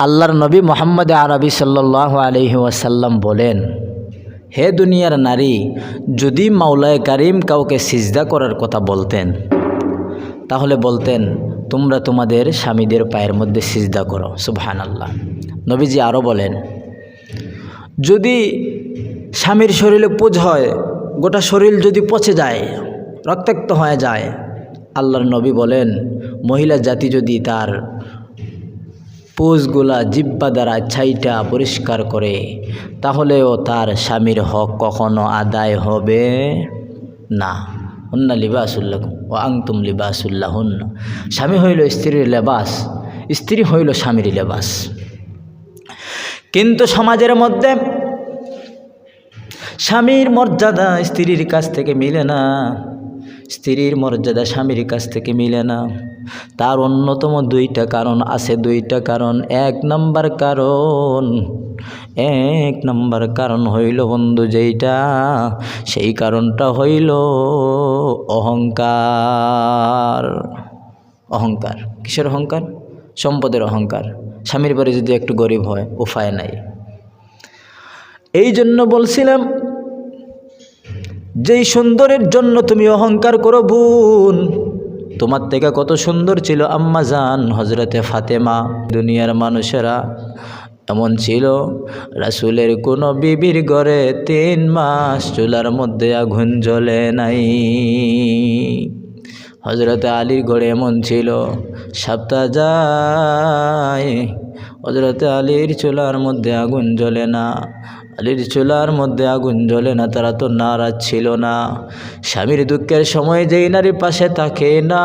আল্লাহর নবী মুহাম্মদ আরবি সাল্লাল্লাহু আলাইহি ওয়াসাল্লাম বলেন, হে দুনিয়ার নারী, যদি মাওলায়ে কারিম কাউকে সিজদা করার কথা বলতেন তাহলে বলতেন তোমরা তোমাদের স্বামীদের পায়ের মধ্যে সিজদা করো। সুবহানাল্লাহ। নবীজি আরও বলেন, যদি স্বামীর শরীরে পুজ হয়, গোটা শরীর যদি পচে যায়, রক্তাক্ত হয়ে যায়, আল্লাহর নবী বলেন মহিলা জাতি যদি তার পুজগুলা জিব্বা দ্বারা ছাইটা পরিষ্কার করে তাহলেও তার স্বামীর হক কখনো আদায় হবে না। হুন্না লিবাসুল্লাকুম ওয়া আনতুম লিবাসুল্লাহুন্না। স্বামী হইল স্ত্রীর লেবাস, স্ত্রী হইল স্বামীর লেবাস। কিন্তু সমাজের মধ্যে স্বামীর মর্যাদা স্ত্রীর কাছ থেকে মিলে না, স্ত্রীর মর্যাদা স্বামীর কাছ থেকে মিলে না। তার অন্যতম দুইটা কারণ আছে, দুইটা কারণ। এক নম্বর কারণ হইল বন্ধু যেইটা, সেই কারণটা হইল অহংকার। অহংকার কিসের অহংকার? সম্পদের অহংকার। স্বামীর বাড়ি যদি একটু গরিব হয়, উপায় নাই। এই জন্য বলছিলাম, যেই সুন্দরের জন্য তুমি অহংকার করো বোন, তোমার থেকে কত সুন্দর ছিল আম্মা জান হজরতে ফাতেমা। দুনিয়ার মানুষেরা এমন ছিল, রাসূলের কোনো বিবির ঘরে 3 মাস চুলার মধ্যে আগুন জ্বলে নাই। হজরতে আলীর ঘরে এমন ছিল, সপ্তাহ যায় হজরতে আলীর চুলার মধ্যে আগুন জ্বলে না। আলীর চুলার মধ্যে আগুন জ্বলে না, তারা তো নারাজ ছিল না। স্বামীর দুঃখের সময় যেই নারী পাশে থাকে না,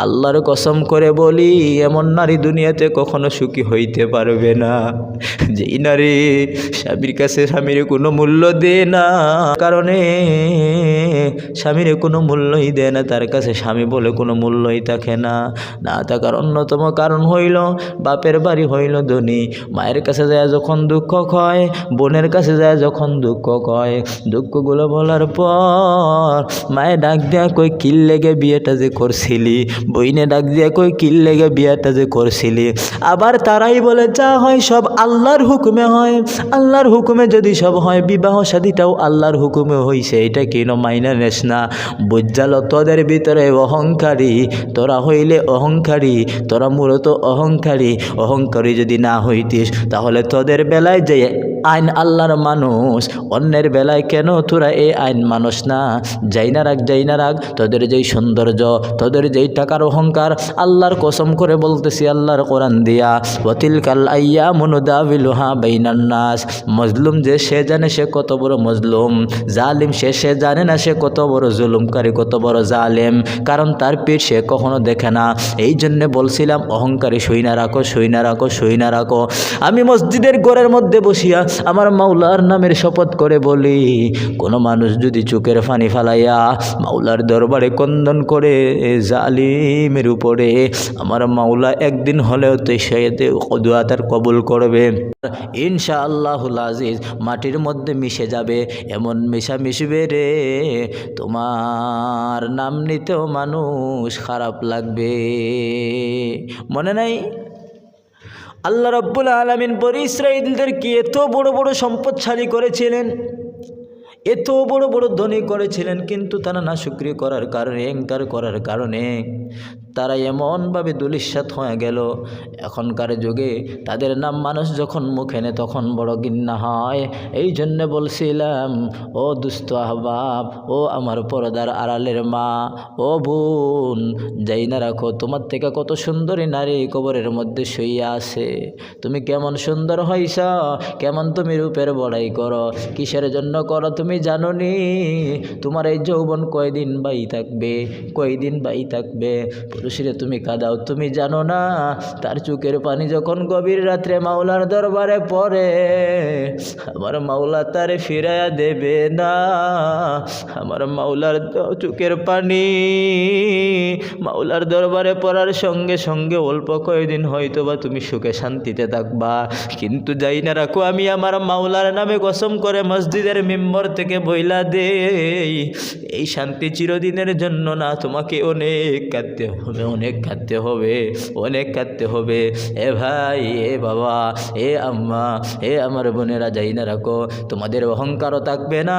আল্লাহর কসম করে বলি এমন নারী দুনিয়াতে কখনো সুখী হইতে পারবে না। যেই নারী স্বামীর কাছে স্বামীর কোনো মূল্য দেয় না, কারণে স্বামীর কোনো মূল্যই দেয় না, তার কাছে স্বামী বলে কোনো মূল্যই থাকে না। না থাকার অন্যতম কারণ হইল বাপের বাড়ি হইল ধনী। মায়ের কাছে যায় যখন দুঃখ কয়, বোনের কাছে যায় যখন দুঃখ কয়, দুঃখগুলো বলার পর মায়ে ডাক দেয়া কই কিল লেগে বিয়েটা যে করছিলি, বইনে ডাক দেয়া কই কিল লেগে বিয়েটা যে করছিলি। আবার তারাই বলে যা হয় সব আল্লাহর হুকুমে হয়, আল্লাহর হুকুমে যদি সব হয়, বিবাহ শাদীটাও আল্লাহর হুকুমে হইছে, এটা কেন মাইনা নেস না? বুঝালো তোদের ভিতরে অহংকারী, তোরা হইলে অহংকারী, তোরা মূলত অহংকারী। অহংকারী যদি না হইতিস তাহলে তোদের বেলায় যে আইন আল্লাহর মানুষ, অন্যের বেলায় কেন তোরা এই আইন মানুষ না? যাই না রাখ তোদের যেই সৌন্দর্য, তোদের যেই টাকার অহংকার, আল্লাহর কসম করে বলতেছি আল্লাহর কোরআন দিয়া, ওয়াতিলকাল আইয়ামু নুদাবিলুহা বাইনান নাস। মজলুম যে সে জানে সে কত বড় মজলুম, জালিম সে জানে না সে কত বড় জুলুমকারী, কত বড় জালেম, কারণ তার পিঠ সে কখনো দেখে না। এই জন্যে বলছিলাম অহংকারী সইনা রাখো। আমি মসজিদের ঘরের মধ্যে বসিয়া আমার মাওলার নামের শপথ করে বলি, কোনো মানুষ যদি চোখের পানি ফালাইয়া মাওলার দরবারে ক্রন্দন করে জালিমের উপরে, আমার মাওলা একদিন হলেও তো সে দোয়া তার কবুল করবে ইনশাআল্লাহুল আজিজ। মাটির মধ্যে মিশে যাবে, এমন মিশবে রে তোমার নাম নিতেও মানুষ খারাপ লাগবে। মনে নাই আল্লাহ রাব্বুল আলামিন বনি ইসরাঈলদেরকে এত বড় বড় সম্পদশালী করেছিলেন, এত বড় বড় ধনী করেছিলেন, কিন্তু তারা নাশুকরি করার কারণে, অহংকার করার কারণে তারা এমনভাবে দুলিশ্বাত হয়ে গেল। এখনকার যুগে তাদের নাম মানুষ যখন মুখে নেয় তখন বড় ঘৃণা হয়। এই জন্যে বলছিলাম, ও দুস্থ আহবাব, ও আমার পর্দার আড়ালের মা, ও বোন, যাই না রাখো তোমার থেকে কত সুন্দরী নারী কবরের মধ্যে শুইয়া আছে। তুমি কেমন সুন্দর হইছ, কেমন তুমি রূপের বড়াই করো, কিসের জন্য করো তুমি জানো নি? তোমার এই যৌবন কয়দিন বাই থাকবে। পুরুষরে তুমি কাঁদাও, তুমি জানো না তার চোখের পানি যখন গভীর রাত্রে মাওলার দরবারে পড়ে, আমার মাওলা তারে ফিরাইয়া দেবে না। আমার মাওলার চোখের পানি মাওলার দরবারে পড়ার সঙ্গে সঙ্গে অল্প কয়দিন হয়তো বা তুমি সুখে শান্তিতে থাকবা, কিন্তু যাই না রাখো আমি আমার মাওলার নামে কসম করে মসজিদের মিম্বর থেকে বইলা দেই, এই শান্তি চিরদিনের জন্য না, তোমাকে অনেক কাঁদতে হবে। হবে, অনেক কাঁদতে হবে, অনেক কাঁদতে হবে। এ ভাই, এ বাবা, এ আম্মা, এ আমার বোনেরা, যাই না রাখো, তোমাদের অহংকারও থাকবে না।